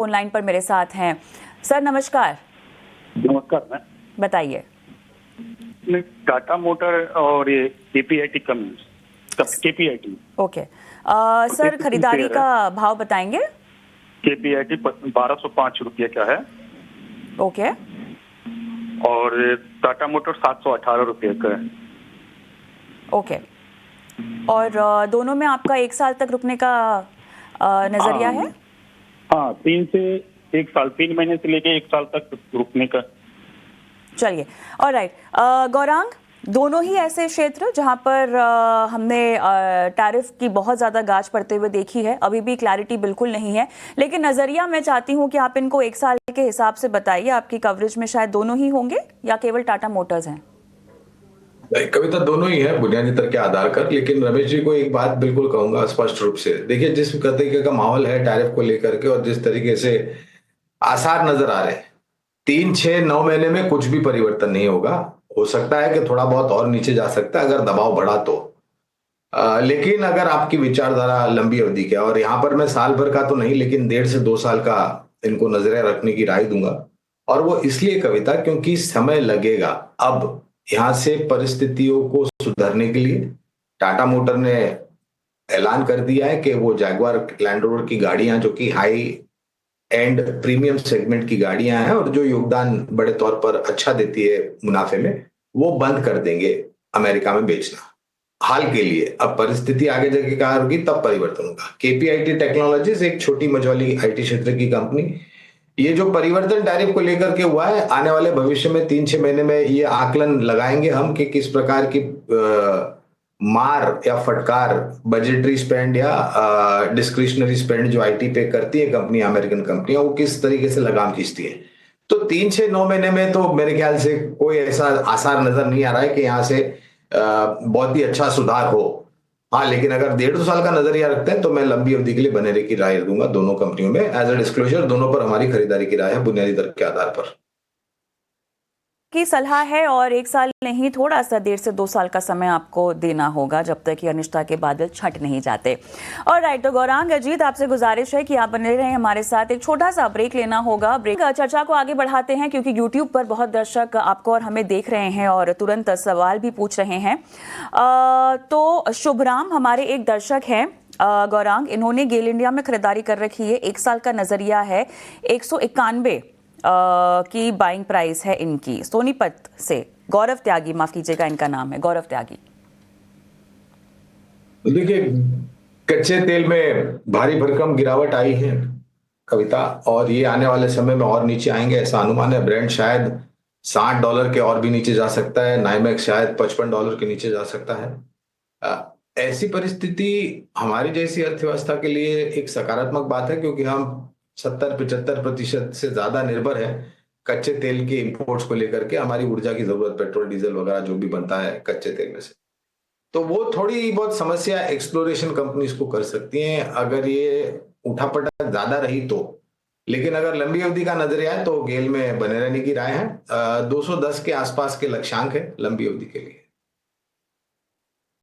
Phone line पर मेरे साथ हैं। सर नमस्कार। नमस्कार मैम। बताइए। टाटा मोटर और ये केपीआईटी केपीआईटी ओके सर, खरीदारी का भाव बताएंगे? केपीआईटी 1205 रुपये का है। ओके। और टाटा मोटर 718 रुपये का है। ओके। और दोनों में आपका 1 साल तक रुकने का नजरिया है? हाँ, 3 महीने से लेके 1 साल तक रुकने का। चलिए, ऑलराइट। गौरांग, दोनों ही ऐसे क्षेत्र जहां पर हमने टैरिफ की बहुत ज़्यादा गाज पड़ते हुए देखी है, अभी भी क्लैरिटी बिल्कुल नहीं है, लेकिन नज़रिया मैं चाहती हूं कि आप इनको 1 साल के हिसाब से बताइए। आपकी कवरेज में शायद दोनों ही होंगे या केवल टाटा मोटर्स हैं? कविता, दोनों ही है बुनियादी तर्क के आधार पर। लेकिन रमेश जी को एक बात बिल्कुल कहूंगा स्पष्ट रूप से, देखिए जिस तरीके का माहौल है टैरिफ को लेकर के और जिस तरीके से आसार नजर आ रहे हैं, 3, 6, 9 महीने में कुछ भी परिवर्तन नहीं होगा। हो सकता है कि थोड़ा बहुत और नीचे जा सकता है अगर दबाव बढ़ा तो। लेकिन अगर आपकी विचारधारा लंबी अवधि की है, और यहाँ पर मैं साल भर का तो नहीं लेकिन 1.5 से 2 साल का इनको नजरिया रखने की राय दूंगा। और वो इसलिए कविता क्योंकि समय लगेगा अब यहां से परिस्थितियों को सुधारने के लिए। टाटा मोटर ने ऐलान कर दिया है कि वो जैगवार लैंड रोवर की गाड़ियां, जो कि हाई एंड प्रीमियम सेगमेंट की गाड़ियां हैं और जो योगदान बड़े तौर पर अच्छा देती है मुनाफे में, वो बंद कर देंगे अमेरिका में बेचना हाल के लिए। अब परिस्थिति आगे जाके क्या होगी तब परिवर्तन होगा। केपीआईटी टेक्नोलॉजीज एक छोटी मझौली आईटी क्षेत्र की कंपनी, ये जो परिवर्तन टैरिफ को लेकर के हुआ है, आने वाले भविष्य में 3-6 महीने में ये आकलन लगाएंगे हम कि किस प्रकार की मार या फटकार बजटरी स्पेंड या डिस्क्रिशनरी स्पेंड जो आईटी पे करती है कंपनी, अमेरिकन कंपनियां, वो किस तरीके से लगाम खींचती है। तो 3-6-9 महीने में तो मेरे ख्याल से कोई ऐसा आसार नजर नहीं आ रहा है कि यहाँ से बहुत ही अच्छा सुधार हो। हाँ, लेकिन अगर 1.5 साल का नजरिया रखते हैं तो मैं लंबी अवधि के लिए बने रहने की राय दूंगा दोनों कंपनियों में। एज अ डिस्क्लोजर, दोनों पर हमारी खरीदारी की राय है बुनियादी दर के आधार पर। की सलाह है और 1 साल नहीं, थोड़ा सा 1.5 से 2 साल का समय आपको देना होगा जब तक कि अनिश्चितता के बादल छट नहीं जाते। और राइट, तो गौरांग, अजीत, आपसे गुजारिश है कि आप बने रहें हमारे साथ। एक छोटा सा ब्रेक लेना होगा। ब्रेक चर्चा को आगे बढ़ाते हैं क्योंकि यूट्यूब पर बहुत दर्शक आपको और हमें देख रहे हैं और तुरंत सवाल भी पूछ रहे हैं। तो शुभराम हमारे एक दर्शक हैं गौरांग, इन्होंने गेल इंडिया में खरीदारी कर रखी है। 1 साल का नजरिया है, 191 की बाइंग प्राइस है इनकी। सोनीपत से गौरव त्यागी, माफ कीजिएगा इनका नाम है गौरव त्यागी। देखिए, कच्चे तेल में भारी भरकम गिरावट आई है कविता, और ये आने वाले समय में और नीचे आएंगे ऐसा अनुमान है। ब्रेंट शायद $60 के और भी नीचे जा सकता है, नाइमेक्स शायद $55 के नीचे जा सकता है। ऐसी परिस्थिति हमारी जैसी अर्थव्यवस्था के लिए एक सकारात्मक बात है क्योंकि हम 70-75% से ज्यादा निर्भर है कच्चे तेल के इंपोर्ट्स को लेकर के। हमारी ऊर्जा की जरूरत पेट्रोल डीजल वगैरह जो भी बनता है कच्चे तेल में से, तो वो थोड़ी बहुत समस्या एक्सप्लोरेशन कंपनीज को कर सकती हैं अगर ये उठापटक ज्यादा रही तो। लेकिन अगर लंबी अवधि का नजरिया है तो गेल में बने रहने की राय है। 210 के आसपास के लक्ष्यांक है लंबी अवधि के लिए।